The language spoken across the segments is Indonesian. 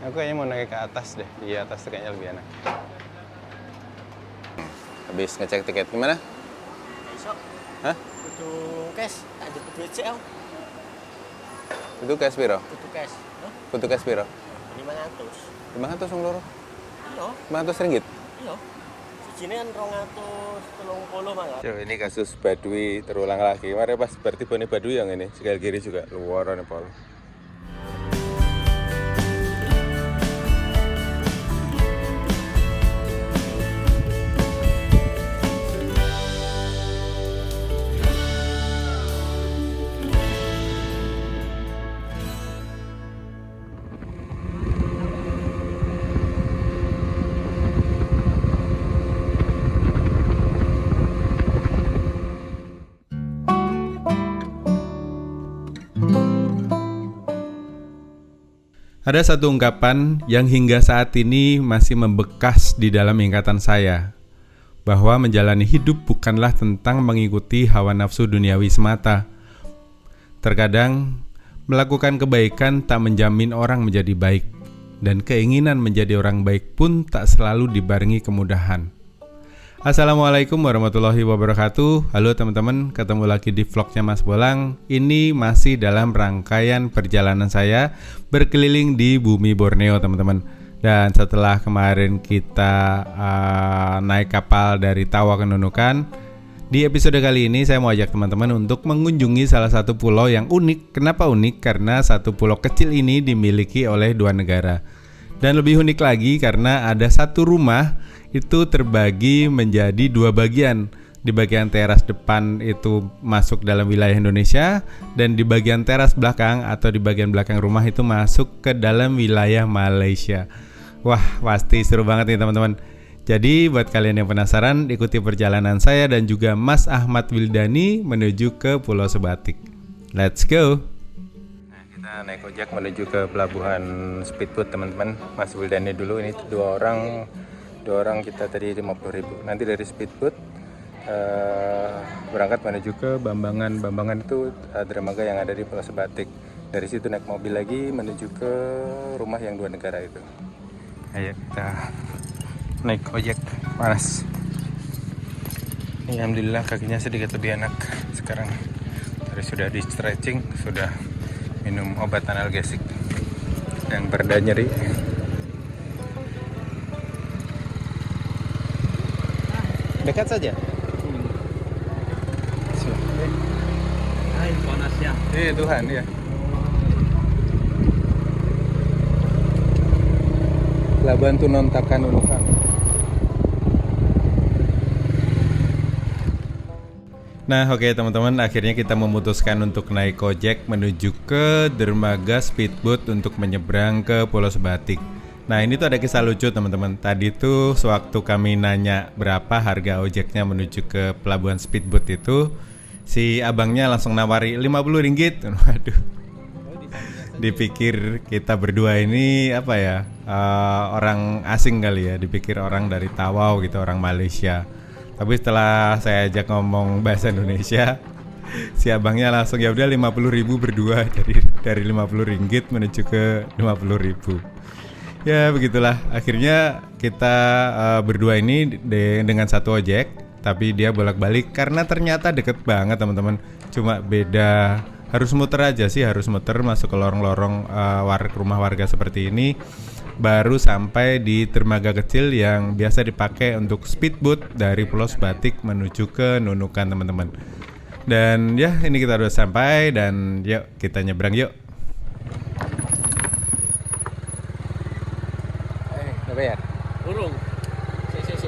Aku kayaknya mau naik ke atas deh. Di atas tuh kayaknya lebih enak. Habis ngecek tiket gimana? Besok. Hah? Kudu cash, tak jemput duit sih, Om. Itu cash piro? Kudu cash. Hah? Kutu cash piro? 500. 500 wong loro. Iya, 500 ringgit. iya. Sijine kan 230 malah. Yo, ini kasus Baduy terulang lagi. Mari pas berarti bone Baduy yang ini, sekali kiri juga luar nih Pol. Ada satu ungkapan yang hingga saat ini masih membekas di dalam ingatan saya, bahwa menjalani hidup bukanlah tentang mengikuti hawa nafsu duniawi semata. Terkadang, melakukan kebaikan tak menjamin orang menjadi baik, dan keinginan menjadi orang baik pun tak selalu dibarengi kemudahan. Assalamualaikum warahmatullahi wabarakatuh. Halo teman-teman, ketemu lagi di vlognya Mas Bolang. Ini masih dalam rangkaian perjalanan saya berkeliling di bumi Borneo, teman-teman. Dan setelah kemarin kita naik kapal dari Tawa ke Nunukan, di episode kali ini saya mau ajak teman-teman untuk mengunjungi salah satu pulau yang unik. Kenapa unik? Karena satu pulau kecil ini dimiliki oleh dua negara. Dan lebih unik lagi karena ada satu rumah itu terbagi menjadi dua bagian. Di bagian teras depan itu masuk dalam wilayah Indonesia, dan di bagian teras belakang atau di bagian belakang rumah itu masuk ke dalam wilayah Malaysia. Wah, pasti seru banget nih teman-teman. Jadi buat kalian yang penasaran, ikuti perjalanan saya dan juga Mas Ahmad Wildani menuju ke Pulau Sebatik. Let's go. Nah, kita naik ojek menuju ke pelabuhan Speedboat, teman-teman. Mas Wildani dulu, ini dua orang kita tadi 50.000. Nanti dari Speedboat berangkat menuju ke Bambangan. Bambangan itu dermaga yang ada di Pulau Sebatik. Dari situ naik mobil lagi menuju ke rumah yang dua negara itu. Ayo kita naik ojek. Panas. Alhamdulillah kakinya sedikit lebih enak sekarang. Tadi sudah di stretching, sudah minum obat analgesik yang pereda nyeri. Dekat saja. Hai, panas ya. Tuhan ya. Labuan Tunon Takanunukan. Nah, oke teman-teman, akhirnya kita memutuskan untuk naik ojek menuju ke dermaga Speedboat untuk menyeberang ke Pulau Sebatik. Nah, ini tuh ada kisah lucu teman-teman. Tadi tuh sewaktu kami nanya berapa harga ojeknya menuju ke pelabuhan Speedboat itu, si abangnya langsung nawari 50 ringgit. Waduh. Dipikir kita berdua ini apa ya, orang asing kali ya. Dipikir orang dari Tawau gitu, orang Malaysia. Tapi setelah saya ajak ngomong bahasa Indonesia, si abangnya langsung ya udah 50.000 berdua. Jadi dari 50 ringgit menuju ke 50.000. Ya begitulah, akhirnya kita berdua ini dengan satu ojek, tapi dia bolak-balik karena ternyata deket banget teman-teman. Cuma beda, harus muter aja sih, harus muter masuk ke lorong-lorong rumah warga seperti ini, baru sampai di dermaga kecil yang biasa dipakai untuk speedboat dari Pulau Sebatik menuju ke Nunukan, teman-teman. Dan ya ini kita udah sampai, dan yuk kita nyebrang yuk. Bayar? Burung. Si.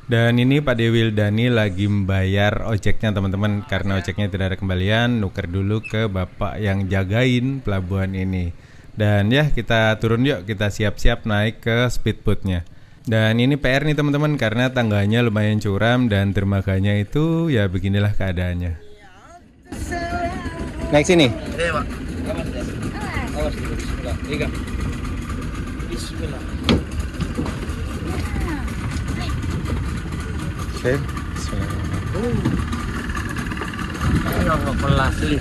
Dan ini Pak Dewi Wildani lagi membayar ojeknya teman-teman. Karena ojeknya tidak ada kembalian, nuker dulu ke bapak yang jagain pelabuhan ini. Dan ya kita turun yuk, kita siap-siap naik ke speedboatnya. Dan ini PR nih teman-teman, karena tangganya lumayan curam dan dermaganya itu ya beginilah keadaannya. Naik sini. Iya, Pak. Awas dulu. Bismillah. Bismillah. Oke. Bismillah. Ayo ngepelas li.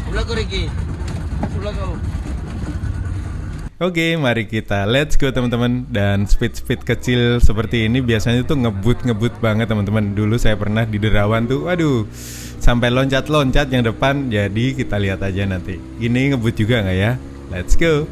Ulah kau Ricky. Ulah kau. Oke, mari kita let's go teman-teman. Dan speed kecil seperti ini biasanya tuh ngebut banget teman-teman. Dulu saya pernah di Derawan tuh, waduh, sampai loncat yang depan. Jadi kita lihat aja nanti. Ini ngebut juga nggak ya? Let's go.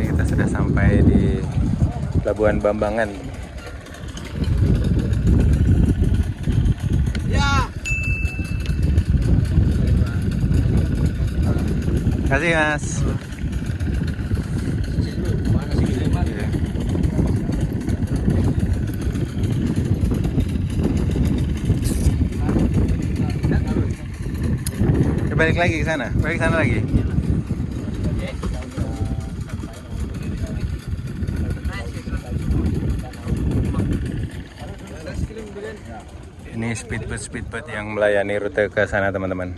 Kita sudah sampai di Pelabuhan Bambangan. Ya. Kasih Mas. Balik lagi ke sana, lagi. Ini speedboat yang melayani rute ke sana teman-teman.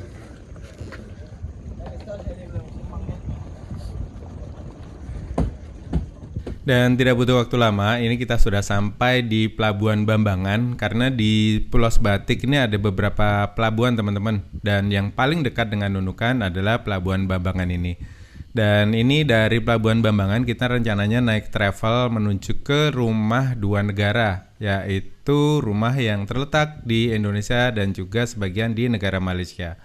Dan tidak butuh waktu lama, ini kita sudah sampai di Pelabuhan Bambangan. Karena di Pulau Sebatik ini ada beberapa pelabuhan teman-teman. Dan yang paling dekat dengan Nunukan adalah Pelabuhan Bambangan ini. Dan ini dari Pelabuhan Bambangan kita rencananya naik travel menuju ke Rumah Dua Negara, yaitu rumah yang terletak di Indonesia dan juga sebagian di negara Malaysia.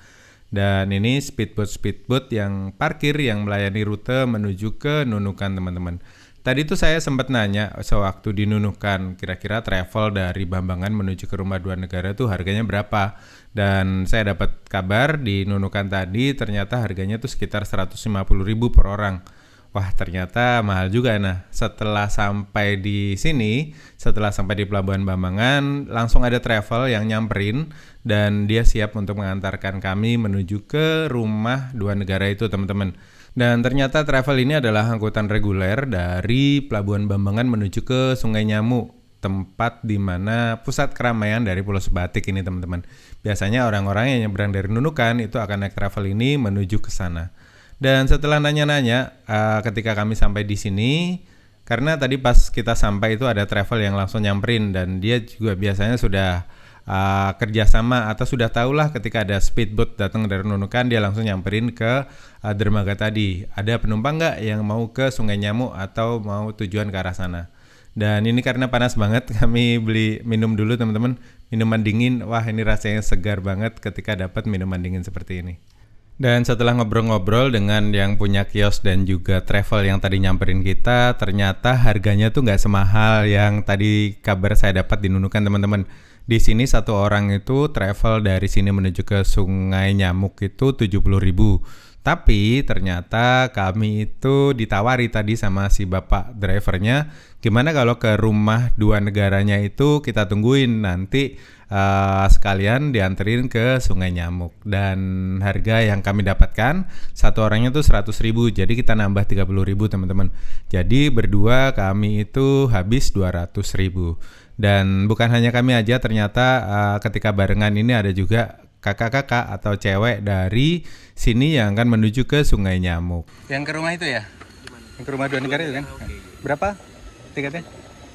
Dan ini speedboat yang parkir yang melayani rute menuju ke Nunukan teman-teman. Tadi tuh saya sempat nanya sewaktu di Nunukan, kira-kira travel dari Bambangan menuju ke Rumah Dua Negara tuh harganya berapa? Dan saya dapat kabar di Nunukan tadi ternyata harganya tuh sekitar 150.000 per orang. Wah, ternyata mahal juga. Nah, setelah sampai di sini, setelah sampai di Pelabuhan Bambangan, langsung ada travel yang nyamperin dan dia siap untuk mengantarkan kami menuju ke Rumah Dua Negara itu, teman-teman. Dan ternyata travel ini adalah angkutan reguler dari Pelabuhan Bambangan menuju ke Sungai Nyamu, tempat di mana pusat keramaian dari Pulau Sebatik ini, teman-teman. Biasanya orang-orang yang nyebrang dari Nunukan itu akan naik travel ini menuju ke sana. Dan setelah nanya-nanya, ketika kami sampai di sini, karena tadi pas kita sampai itu ada travel yang langsung nyamperin dan dia juga biasanya sudah kerjasama atau sudah tahulah ketika ada speedboat datang dari Nunukan, dia langsung nyamperin ke dermaga tadi. Ada penumpang nggak yang mau ke Sungai Nyamu atau mau tujuan ke arah sana? Dan ini karena panas banget, kami beli minum dulu teman-teman, minuman dingin. Wah, ini rasanya segar banget ketika dapat minuman dingin seperti ini. Dan setelah ngobrol-ngobrol dengan yang punya kios dan juga travel yang tadi nyamperin kita, ternyata harganya tuh nggak semahal yang tadi kabar saya dapat di Nunukan, teman-teman. Di sini satu orang itu travel dari sini menuju ke Sungai Nyamuk itu 70.000. Tapi ternyata kami itu ditawari tadi sama si bapak drivernya, gimana kalau ke rumah dua negaranya itu kita tungguin nanti sekalian dianterin ke Sungai Nyamuk. Dan harga yang kami dapatkan satu orangnya tuh 100.000, jadi kita nambah 30.000 teman-teman. Jadi berdua kami itu habis 200.000. Dan bukan hanya kami aja, ternyata ketika barengan ini ada juga kakak-kakak atau cewek dari sini yang akan menuju ke Sungai Nyamuk. Yang ke rumah itu ya? Yang ke rumah dua negara itu kan? Berapa tiketnya?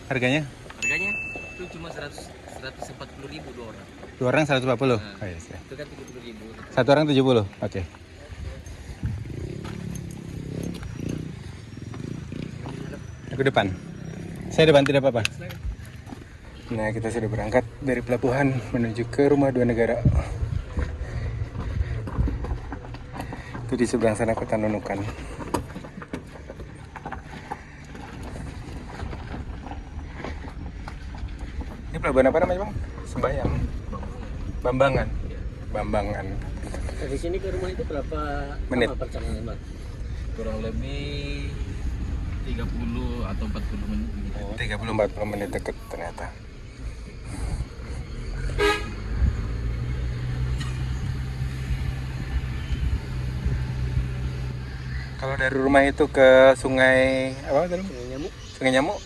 Harganya? Harganya itu cuma 140.000 dua orang. Dua orang 140? Nah, oh, yes, ya. itu kan 30.000. Satu orang 70? Oke. Aku depan. Saya depan, tidak apa-apa. Nah, kita sudah berangkat dari pelabuhan menuju ke rumah dua negara. Itu di seberang sana Kota Nunukan. Ini pelabuhan apa namanya, Bang? Sembayang. Bambangan. Bambangan. Dari sini ke rumah itu berapa menit? lama perjalanan, Bang? Kurang lebih 30 atau 40 menit gitu. 30-40 menit deket ternyata. Kalau dari rumah itu ke sungai apa tadi? Sungai Nyamuk Sungai Nyamuk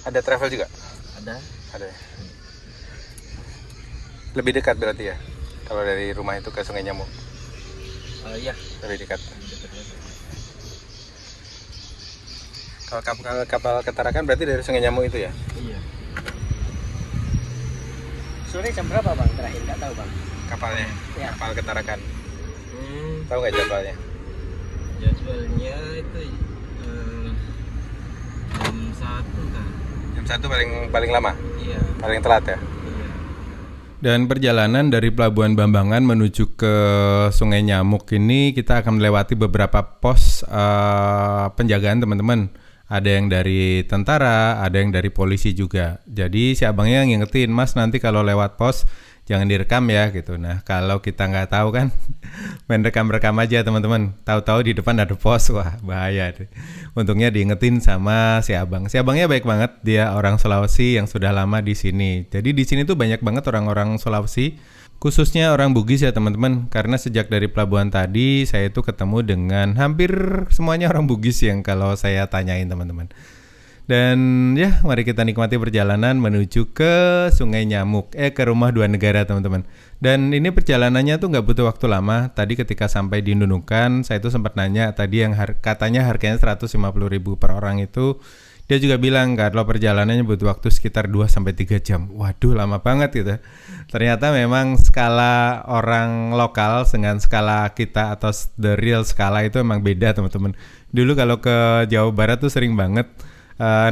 ada travel juga? ada. Ada ya? Lebih dekat berarti ya? Kalau dari rumah itu ke Sungai Nyamuk? Iya. Lebih dekat. Kalau kapal Ketarakan berarti dari Sungai Nyamuk itu ya? Iya. Sore jam berapa, Bang? Terakhir nggak tahu, Bang. Kapalnya? Ya. Kapal Ketarakan. Tahu nggak jadwalnya? Jadwalnya itu jam 1 kan. Jam 1 paling lama? Iya. Paling telat ya? Iya. Dan perjalanan dari Pelabuhan Bambangan menuju ke Sungai Nyamuk ini kita akan melewati beberapa pos penjagaan teman-teman. Ada yang dari tentara, ada yang dari polisi juga. Jadi si abangnya ngingetin, Mas nanti kalau lewat pos jangan direkam ya gitu. Nah kalau kita nggak tahu kan main rekam-rekam aja teman-teman. Tahu-tahu di depan ada pos, wah bahaya deh. Untungnya diingetin sama si abang. Si abangnya baik banget, dia orang Sulawesi yang sudah lama di sini. Jadi di sini tuh banyak banget orang-orang Sulawesi, khususnya orang Bugis ya teman-teman. Karena sejak dari pelabuhan tadi saya itu ketemu dengan hampir semuanya orang Bugis yang kalau saya tanyain teman-teman. Dan ya mari kita nikmati perjalanan menuju ke Sungai Nyamuk, ke rumah dua negara teman-teman. Dan ini perjalanannya tuh nggak butuh waktu lama. Tadi ketika sampai di Nunukan, saya tuh sempat nanya tadi yang katanya harganya 150.000 per orang itu. Dia juga bilang kalau perjalanannya butuh waktu sekitar 2-3 jam. Waduh lama banget gitu. Ternyata memang skala orang lokal dengan skala kita atau the real skala itu memang beda teman-teman. Dulu kalau ke Jawa Barat tuh sering banget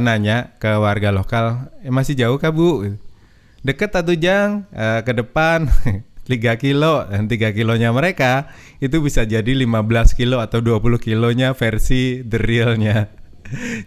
nanya ke warga lokal, masih jauh kah Bu? Deket atau Jang? Ke depan 3 kilo dan 3 kilonya mereka itu bisa jadi 15 kilo atau 20 kilonya versi the realnya.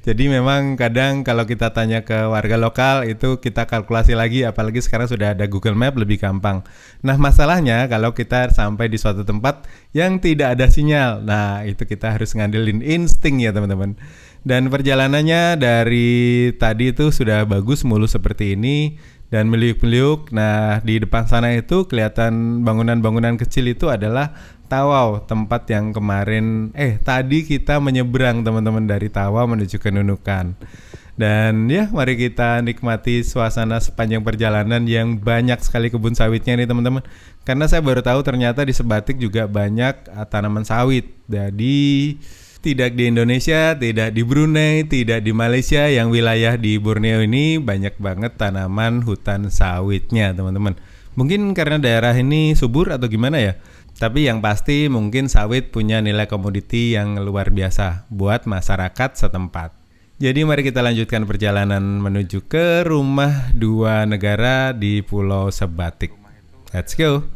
Jadi memang kadang kalau kita tanya ke warga lokal itu kita kalkulasi lagi, apalagi sekarang sudah ada Google Map lebih gampang. Nah masalahnya kalau kita sampai di suatu tempat yang tidak ada sinyal, nah itu kita harus ngandelin insting ya teman-teman. Dan perjalanannya dari tadi itu sudah bagus mulus seperti ini dan meliuk-meliuk. Nah di depan sana itu kelihatan bangunan-bangunan kecil itu adalah Tawau, tempat yang kemarin tadi kita menyeberang teman-teman dari Tawau menuju ke Nunukan. Dan ya mari kita nikmati suasana sepanjang perjalanan yang banyak sekali kebun sawitnya nih teman-teman. Karena saya baru tahu ternyata di Sebatik juga banyak tanaman sawit. Jadi tidak di Indonesia, tidak di Brunei, tidak di Malaysia, yang wilayah di Borneo ini banyak banget tanaman hutan sawitnya teman-teman. Mungkin karena daerah ini subur atau gimana ya. Tapi yang pasti mungkin sawit punya nilai komoditi yang luar biasa buat masyarakat setempat. Jadi mari kita lanjutkan perjalanan menuju ke rumah dua negara di Pulau Sebatik. Let's go!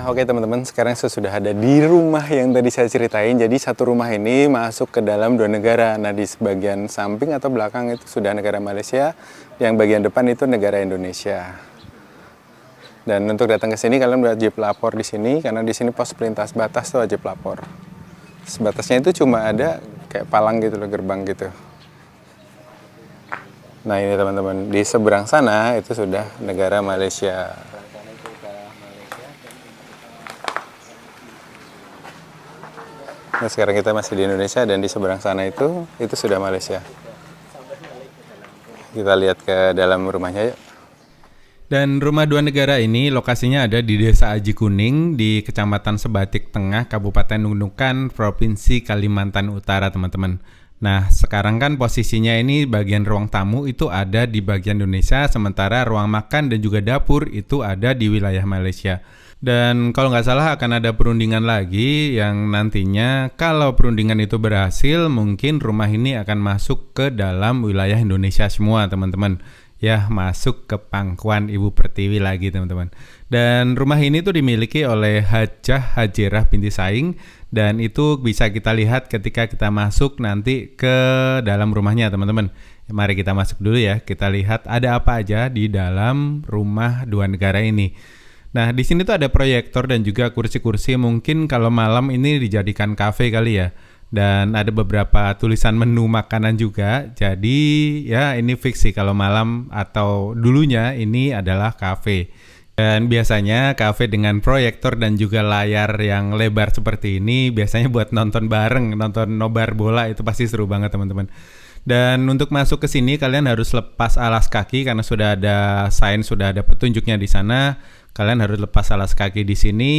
Nah, oke teman-teman, sekarang saya sudah ada di rumah yang tadi saya ceritain. Jadi satu rumah ini masuk ke dalam dua negara. Nah, di bagian samping atau belakang itu sudah negara Malaysia, yang bagian depan itu negara Indonesia. Dan untuk datang ke sini kalian wajib lapor di sini, karena di sini pos pelintas batas tuh wajib lapor. Sebatasnya itu cuma ada kayak palang gitu loh, gerbang gitu. Nah ini teman-teman, di seberang sana itu sudah negara Malaysia. Nah sekarang kita masih di Indonesia dan di seberang sana itu sudah Malaysia. Kita lihat ke dalam rumahnya yuk. Dan rumah dua negara ini lokasinya ada di Desa Aji Kuning di Kecamatan Sebatik Tengah, Kabupaten Nunukan, Provinsi Kalimantan Utara, teman-teman. Nah, sekarang kan posisinya ini bagian ruang tamu itu ada di bagian Indonesia, sementara ruang makan dan juga dapur itu ada di wilayah Malaysia. Dan kalau nggak salah akan ada perundingan lagi yang nantinya kalau perundingan itu berhasil, mungkin rumah ini akan masuk ke dalam wilayah Indonesia semua, teman-teman. Ya, masuk ke pangkuan Ibu Pertiwi lagi, teman-teman. Dan rumah ini tuh dimiliki oleh Hajah Hajerah binti Saing, dan itu bisa kita lihat ketika kita masuk nanti ke dalam rumahnya, teman-teman. Mari kita masuk dulu ya, kita lihat ada apa aja di dalam rumah dua negara ini. Nah, di sini tuh ada proyektor dan juga kursi-kursi, mungkin kalau malam ini dijadikan kafe kali ya. Dan ada beberapa tulisan menu makanan juga. Jadi ya ini fix sih kalau malam atau dulunya ini adalah kafe. Dan biasanya kafe dengan proyektor dan juga layar yang lebar seperti ini biasanya buat nonton bareng, nonton nobar bola itu pasti seru banget, teman-teman. Dan untuk masuk ke sini kalian harus lepas alas kaki karena sudah ada sign, sudah ada petunjuknya di sana. Kalian harus lepas alas kaki di sini.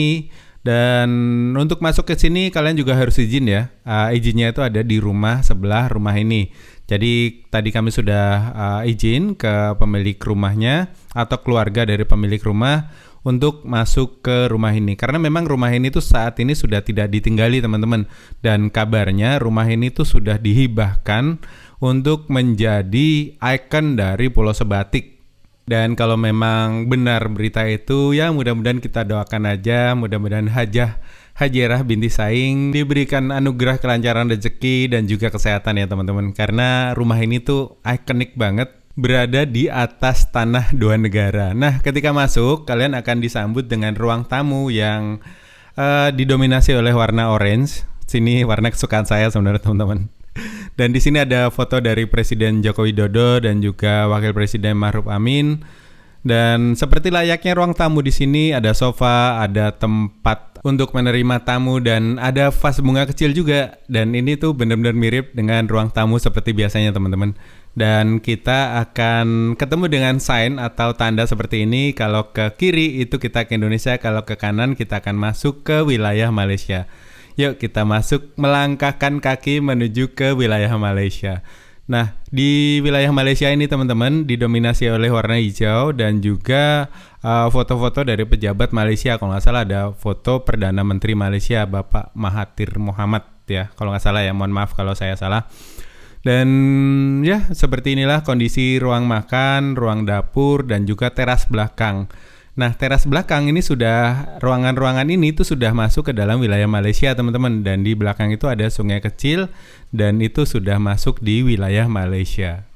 Dan untuk masuk ke sini kalian juga harus izin ya. Izinnya itu ada di rumah sebelah rumah ini. Jadi tadi kami sudah izin ke pemilik rumahnya atau keluarga dari pemilik rumah untuk masuk ke rumah ini. Karena memang rumah ini tuh saat ini sudah tidak ditinggali, teman-teman. Dan kabarnya rumah ini tuh sudah dihibahkan untuk menjadi ikon dari Pulau Sebatik. Dan kalau memang benar berita itu, ya mudah-mudahan kita doakan aja, mudah-mudahan Hajah Hajerah binti Saing diberikan anugerah kelancaran rezeki dan juga kesehatan ya teman-teman. Karena rumah ini tuh ikonik banget, berada di atas tanah dua negara. Nah, ketika masuk, kalian akan disambut dengan ruang tamu yang didominasi oleh warna orange. Sini warna kesukaan saya sebenarnya, teman-teman. Dan di sini ada foto dari Presiden Joko Widodo dan juga Wakil Presiden Ma'ruf Amin. Dan seperti layaknya ruang tamu di sini ada sofa, ada tempat untuk menerima tamu dan ada vas bunga kecil juga. Dan ini tuh benar-benar mirip dengan ruang tamu seperti biasanya, teman-teman. Dan kita akan ketemu dengan sign atau tanda seperti ini. Kalau ke kiri itu kita ke Indonesia, kalau ke kanan kita akan masuk ke wilayah Malaysia. Yuk kita masuk, melangkahkan kaki menuju ke wilayah Malaysia. Nah, di wilayah Malaysia ini teman-teman didominasi oleh warna hijau dan juga foto-foto dari pejabat Malaysia. Kalau nggak salah ada foto Perdana Menteri Malaysia Bapak Mahathir Mohamad ya. Kalau nggak salah ya, mohon maaf kalau saya salah. Dan ya seperti inilah kondisi ruang makan, ruang dapur dan juga teras belakang. Nah, teras belakang ini sudah, ruangan-ruangan ini tuh sudah masuk ke dalam wilayah Malaysia, teman-teman. Dan di belakang itu ada sungai kecil dan itu sudah masuk di wilayah Malaysia.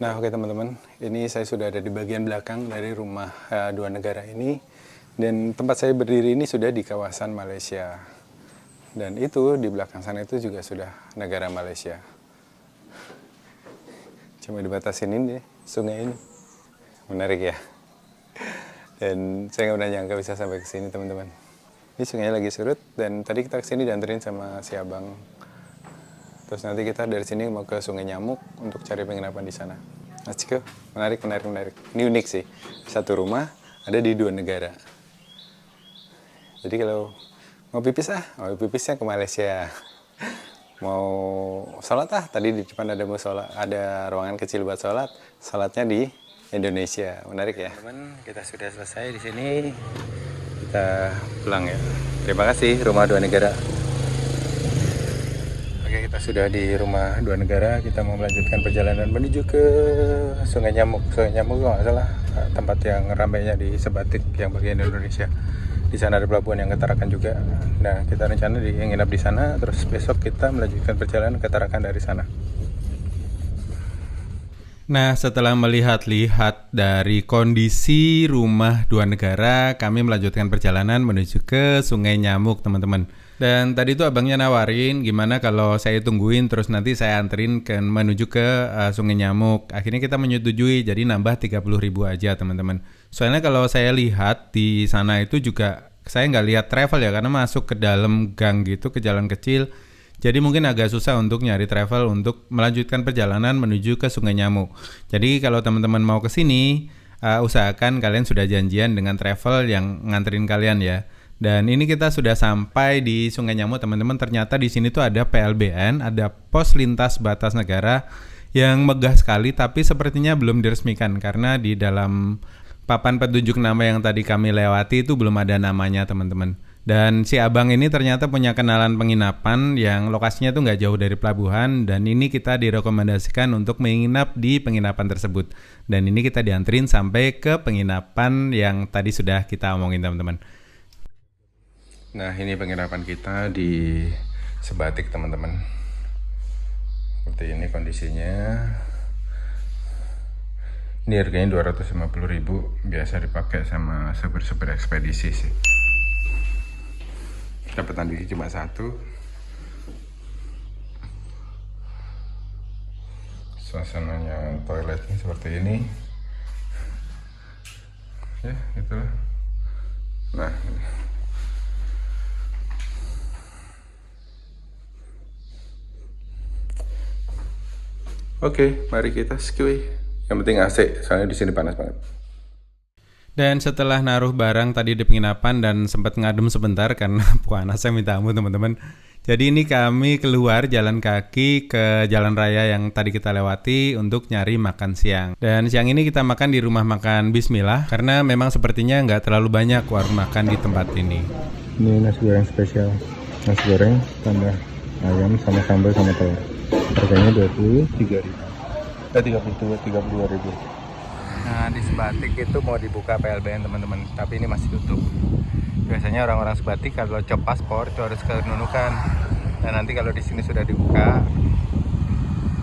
Nah, oke teman-teman, ini saya sudah ada di bagian belakang dari rumah dua negara ini. Dan tempat saya berdiri ini sudah di kawasan Malaysia. Dan itu di belakang sana itu juga sudah negara Malaysia. Cuma dibatasin ini, sungai ini. Menarik ya. Dan saya nggak pernah nyangka bisa sampai ke sini, teman-teman. Ini sungainya lagi surut dan tadi kita kesini dianterin sama si abang. Terus nanti kita dari sini mau ke Sungai Nyamuk untuk cari penginapan di sana. Let's go. Menarik. Ini unik sih. Satu rumah ada di dua negara. Jadi kalau mau pipisnya ke Malaysia. Mau sholat tadi di depan ada musola, ada ruangan kecil buat sholat. Sholatnya di Indonesia. Menarik ya. Teman, kita sudah selesai di sini. Kita pulang ya. Terima kasih rumah dua negara. Oke, kita sudah di rumah dua negara. Kita mau melanjutkan perjalanan menuju ke Sungai Nyamuk. Sungai Nyamuk kalau nggak salah tempat yang ramainya di Sebatik yang bagian Indonesia. Di sana ada pelabuhan yang ke Tarakan juga. Nah, kita rencana nginap di sana, terus besok kita melanjutkan perjalanan ke Tarakan dari sana. Nah, setelah melihat-lihat dari kondisi rumah dua negara, kami melanjutkan perjalanan menuju ke Sungai Nyamuk, teman-teman. Dan tadi tuh abangnya nawarin gimana kalau saya tungguin terus nanti saya anterin menuju ke Sungai Nyamuk. Akhirnya kita menyetujui, jadi nambah 30.000 aja, teman-teman. Soalnya kalau saya lihat di sana itu juga saya nggak lihat travel ya, karena masuk ke dalam gang gitu, ke jalan kecil. Jadi mungkin agak susah untuk nyari travel untuk melanjutkan perjalanan menuju ke Sungai Nyamuk. Jadi kalau teman-teman mau ke sini, usahakan kalian sudah janjian dengan travel yang nganterin kalian ya. Dan ini kita sudah sampai di Sungai Nyamuk, teman-teman. Ternyata di sini tuh ada PLBN, ada pos lintas batas negara yang megah sekali, tapi sepertinya belum diresmikan karena di dalam papan petunjuk nama yang tadi kami lewati itu belum ada namanya, teman-teman. Dan si abang ini ternyata punya kenalan penginapan yang lokasinya tuh nggak jauh dari pelabuhan, dan ini kita direkomendasikan untuk menginap di penginapan tersebut. Dan ini kita dianterin sampai ke penginapan yang tadi sudah kita omongin, teman-teman. Nah, ini penginapan kita di Sebatik, teman-teman. Seperti ini kondisinya. Ini harganya 250.000, biasa dipakai sama supir-supir ekspedisi sih. Dapat tandiki cuma satu. Suasananya toiletnya seperti ini. Ya, itulah. Nah, oke, mari kita skui. Yang penting AC, soalnya di sini panas banget. Dan setelah naruh barang tadi di penginapan dan sempat ngadem sebentar karena panasnya minta ampun, teman-teman. Jadi ini kami keluar jalan kaki ke jalan raya yang tadi kita lewati untuk nyari makan siang. Dan siang ini kita makan di rumah makan Bismillah karena memang sepertinya nggak terlalu banyak warung makan di tempat ini. Ini nasi goreng spesial. Nasi goreng tambah ayam sama sambal sama telur. Harganya 32.000. Nah, di Sebatik itu mau dibuka PLBN, teman-teman, tapi ini masih tutup. Biasanya orang-orang Sebatik kalau cop paspor itu harus ke Nunukan. Dan nanti kalau di sini sudah dibuka,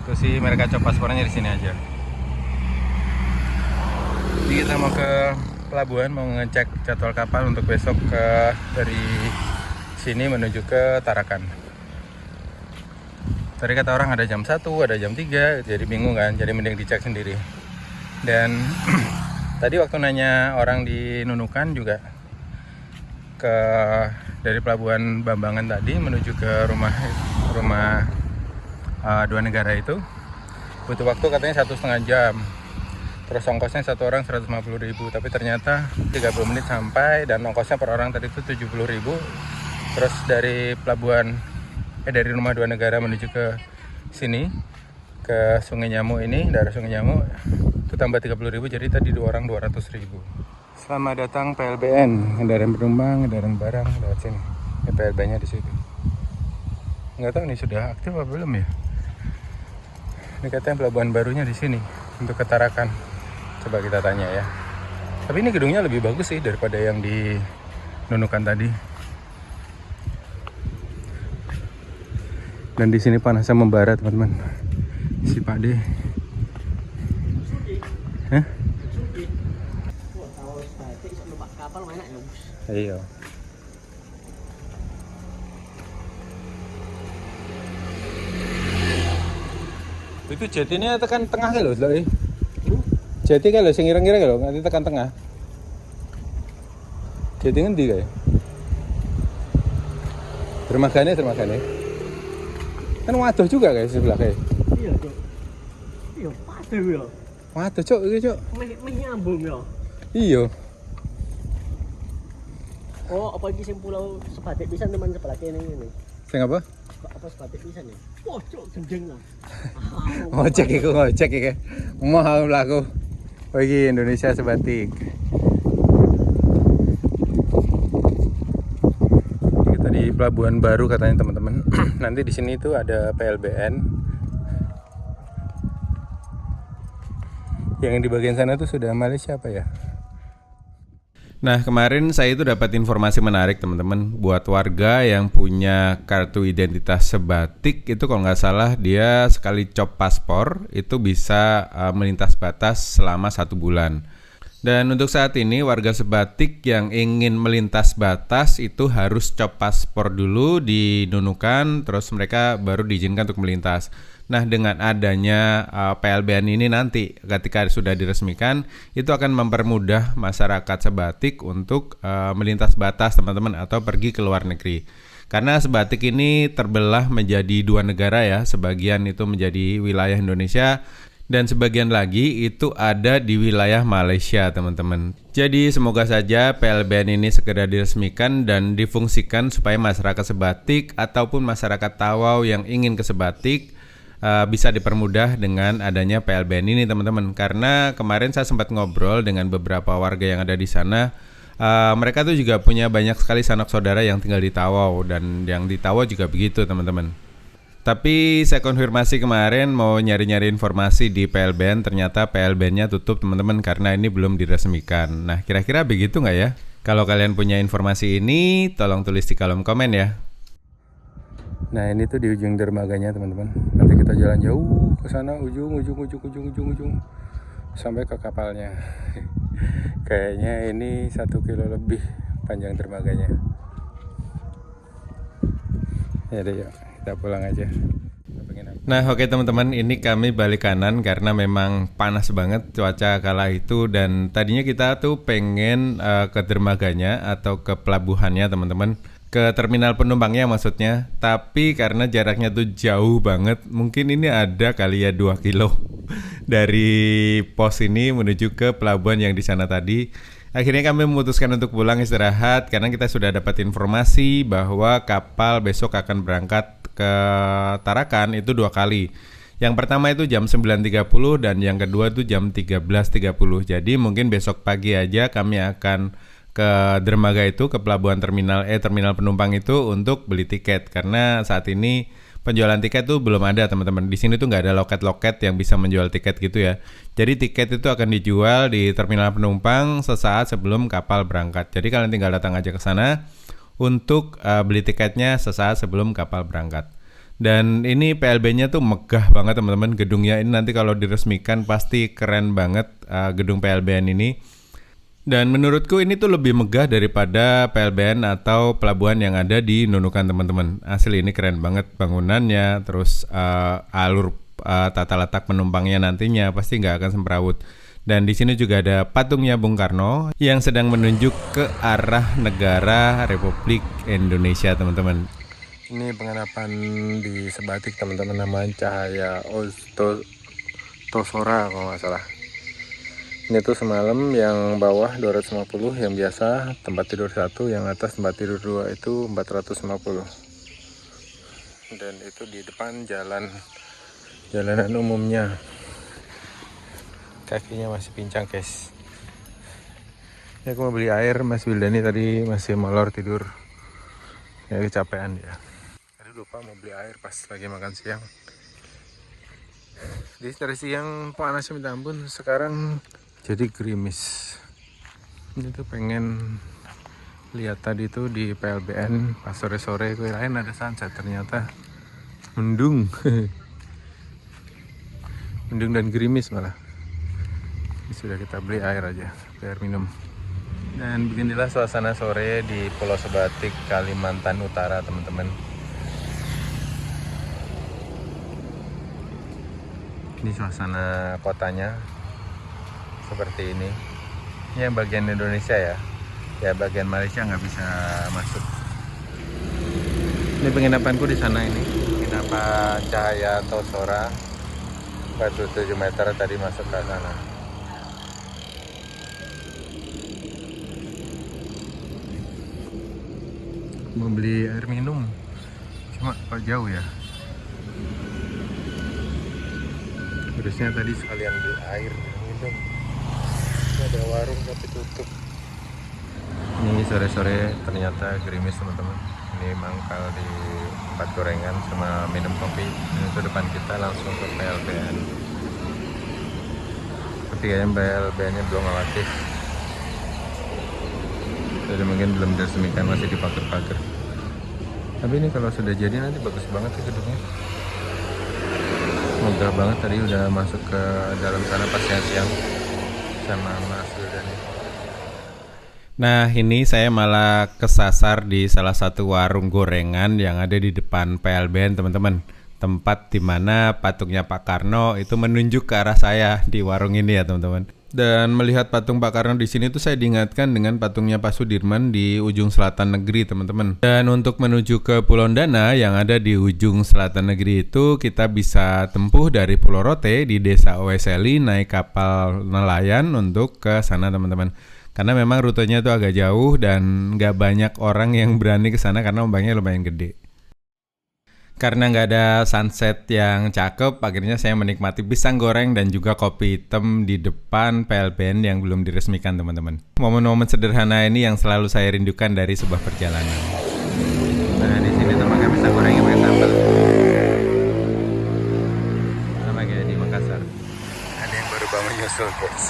terus sih mereka cop paspornya di sini aja. Jadi kita mau ke pelabuhan, mau ngecek jadwal kapal untuk besok dari sini menuju ke Tarakan. Tadi kata orang ada jam 1, ada jam 3, jadi bingung kan, jadi mending dicek sendiri. Dan tadi waktu nanya orang di Nunukan juga dari pelabuhan Bambangan tadi menuju ke rumah dua negara itu butuh waktu katanya 1,5 jam. Terus ongkosnya satu orang 150.000, tapi ternyata 30 menit sampai, dan ongkosnya per orang tadi itu 70.000. Terus dari dari rumah dua negara menuju ke sini ke Sungai Nyamuk ini, daerah Sungai Nyamuk itu tambah 30.000, jadi tadi 2 orang 200.000. Selamat datang PLBN, kendaraan penumpang, kendaraan barang lewat sini. Ini PLBN-nya di situ. Nggak tahu nih sudah aktif apa belum ya. Ini katanya pelabuhan barunya di sini untuk ke Tarakan. Coba kita tanya ya. Tapi ini gedungnya lebih bagus sih daripada yang di Nunukan tadi. Dan di sini panasnya membara, teman-teman. Si Pak D. Hah? Iya. Itu jetinya tekan tengah lho, jeti kan lho sing ireng-ireng lho, nganti tekan tengah. Jeti ngendi kae? Dermagane. Kan waduh juga guys sebelah kae. Iya, Cuk. Iya, waduh ya. Waduh, Cuk, iki, Cuk. Meh nyambung ya. Iya. Oh, apa iki sing pulau Sebatik pisan teman sebelah kene ngene. Sing apa? Apa Sebatik pisan ya? Wah, Cuk, gendeng lah. Ngocek iki. Mau laku. Oh, iki Indonesia Sebatik. Kita di pelabuhan baru katanya, teman-teman. Nanti di sini tuh ada PLBN. Yang di bagian sana tuh sudah Malaysia apa ya? Nah, kemarin saya itu dapat informasi menarik teman-teman. Buat warga yang punya kartu identitas sebatik itu kalau nggak salah dia sekali cop paspor itu bisa melintas batas selama 1 bulan. Dan untuk saat ini warga sebatik yang ingin melintas batas itu harus cop paspor dulu di Nunukan, terus mereka baru diizinkan untuk melintas. Nah, dengan adanya PLBN ini nanti ketika sudah diresmikan itu akan mempermudah masyarakat sebatik untuk melintas batas teman-teman atau pergi ke luar negeri. Karena sebatik ini terbelah menjadi 2 negara ya, sebagian itu menjadi wilayah Indonesia dan sebagian lagi itu ada di wilayah Malaysia teman-teman. Jadi semoga saja PLBN ini segera diresmikan dan difungsikan supaya masyarakat sebatik ataupun masyarakat Tawau yang ingin ke sebatik bisa dipermudah dengan adanya PLBN ini teman-teman. Karena kemarin saya sempat ngobrol dengan beberapa warga yang ada di sana. Mereka tuh juga punya banyak sekali sanak saudara yang tinggal di Tawau dan yang di Tawau juga begitu teman-teman. Tapi saya konfirmasi kemarin mau nyari-nyari informasi di PLBN, ternyata PLBN-nya tutup teman-teman karena ini belum diresmikan. Nah, kira-kira begitu nggak ya? Kalau kalian punya informasi ini, tolong tulis di kolom komen ya. Nah, ini tuh di ujung dermaganya teman-teman. Nanti kita jalan jauh ke sana, ujung sampai ke kapalnya. Kayaknya ini 1 kilo lebih panjang dermaganya. Ya deh, yuk. Kita pulang aja. Nah, oke teman-teman, ini kami balik kanan karena memang panas banget cuaca kala itu dan tadinya kita tuh pengen ke dermaganya atau ke pelabuhannya teman-teman, ke terminal penumpangnya maksudnya, tapi karena jaraknya tuh jauh banget, mungkin ini ada kali ya 2 kilo dari pos ini menuju ke pelabuhan yang di sana tadi. Akhirnya kami memutuskan untuk pulang istirahat karena kita sudah dapat informasi bahwa kapal besok akan berangkat ke Tarakan itu 2 kali. Yang pertama itu jam 9.30 dan yang kedua itu jam 13.30. Jadi mungkin besok pagi aja kami akan ke dermaga itu, ke pelabuhan terminal penumpang itu untuk beli tiket karena saat ini penjualan tiket tuh belum ada teman-teman. Di sini tuh nggak ada loket-loket yang bisa menjual tiket gitu ya. Jadi tiket itu akan dijual di terminal penumpang sesaat sebelum kapal berangkat. Jadi kalian tinggal datang aja ke sana untuk beli tiketnya sesaat sebelum kapal berangkat. Dan ini PLB-nya tuh megah banget teman-teman. Gedungnya ini nanti kalau diresmikan pasti keren banget gedung PLBN ini. Dan menurutku ini tuh lebih megah daripada PLBN atau pelabuhan yang ada di Nunukan teman-teman. Asli ini keren banget bangunannya, terus alur tata letak penumpangnya nantinya pasti nggak akan semrawut. Dan di sini juga ada patungnya Bung Karno yang sedang menunjuk ke arah negara Republik Indonesia teman-teman. Ini penginapan di Sebatik teman-teman, namanya Cahaya Tosora kalau nggak salah. Ini tuh semalam yang bawah 250, yang biasa tempat tidur 1, yang atas tempat tidur 2 itu 450. Dan itu di depan jalanan umumnya. Kakinya masih pincang guys. Ya, aku mau beli air, Mas Wildani tadi masih molor tidur. Ya kecapean dia. Tadi lupa mau beli air pas lagi makan siang. Jadi dari siang panasnya minta ampun, sekarang jadi gerimis. Ini tuh pengen lihat tadi tuh di PLBN pas sore-sore kirain ada sunset, ternyata mendung. Mendung dan gerimis malah. Ini sudah kita beli air aja, biar minum. Dan beginilah suasana sore di Pulau Sebatik, Kalimantan Utara teman-teman. Ini suasana kotanya seperti ini. Ini yang bagian Indonesia ya. Ya bagian Malaysia nggak bisa masuk. Ini penginapanku di sana ini. Penginapan Cahaya Tosora. Batu 7 meter tadi masuk ke sana. Mau beli air minum. Cuma kok jauh ya. Harusnya tadi sekalian beli air minum. Ada warung tapi tutup. Ini sore-sore ternyata gerimis teman-teman. Ini mangkal di tempat gorengan sama minum kopi. Ini ke depan kita langsung ke PLBN. Sepertinya PLBN-nya belum aktif. Jadi mungkin belum diresmikan, masih dipagar-pagar. Tapi ini kalau sudah jadi nanti bagus banget sih gedungnya. Megah banget, tadi udah masuk ke dalam sana pas siang-siang sama Mas Dani. Nah ini saya malah kesasar di salah satu warung gorengan yang ada di depan PLBN teman-teman. Tempat dimana patungnya Pak Karno itu menunjuk ke arah saya di warung ini ya teman-teman. Dan melihat patung Pak Karno di sini tuh saya diingatkan dengan patungnya Pak Sudirman di ujung selatan negeri teman-teman. Dan untuk menuju ke Pulau Dana yang ada di ujung selatan negeri itu kita bisa tempuh dari Pulau Rote di Desa Oweseli naik kapal nelayan untuk ke sana teman-teman. Karena memang rutenya itu agak jauh dan nggak banyak orang yang berani ke sana karena ombaknya lumayan gede. Karena nggak ada sunset yang cakep, akhirnya saya menikmati pisang goreng dan juga kopi hitam di depan PLBN yang belum diresmikan teman-teman. Momen-momen sederhana ini yang selalu saya rindukan dari sebuah perjalanan. Nah di sini tuh makan pisang gorengnya pakai sambal. Sama kayak di Makassar. Ada yang baru bangun nyusul guys.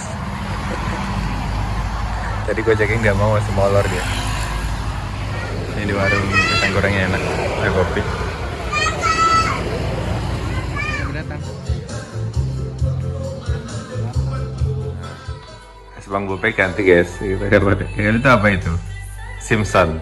Tadi gue checking nggak mau, masih molor dia. Ini di warung pisang gorengnya enak, ada kopi. Bang Bope ganti guys, kita dapat. Itu apa itu? Simpson.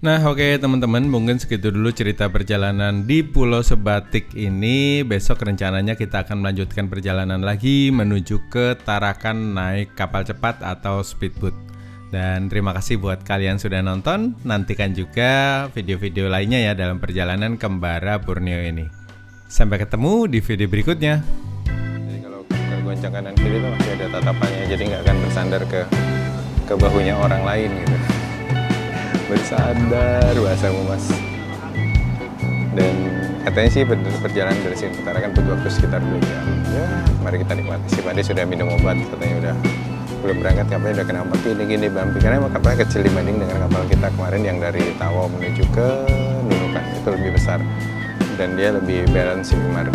Nah oke teman-teman, mungkin segitu dulu cerita perjalanan di Pulau Sebatik ini. Besok rencananya kita akan melanjutkan perjalanan lagi menuju ke Tarakan naik kapal cepat atau speedboat. Dan terima kasih buat kalian sudah nonton. Nantikan juga video-video lainnya ya dalam perjalanan Kembara Borneo ini. Sampai ketemu di video berikutnya. Jadi kalau goncang kanan kiri itu masih ada tatapannya, jadi nggak akan bersandar ke bahunya orang lain gitu. Bersandar bahasamu mas. Dan katanya sih perjalanan dari sini ke Tarakan butuh waktu sekitar 2 jam. Ya, mari kita nikmati. Si Pade sudah minum obat, katanya udah belum berangkat, kapalnya udah kena obat gini bambi. Karena emang kapalnya kecil dibanding dengan kapal kita kemarin yang dari Tawau menuju ke Nunukan, itu lebih besar dan dia lebih balance sih kemarin.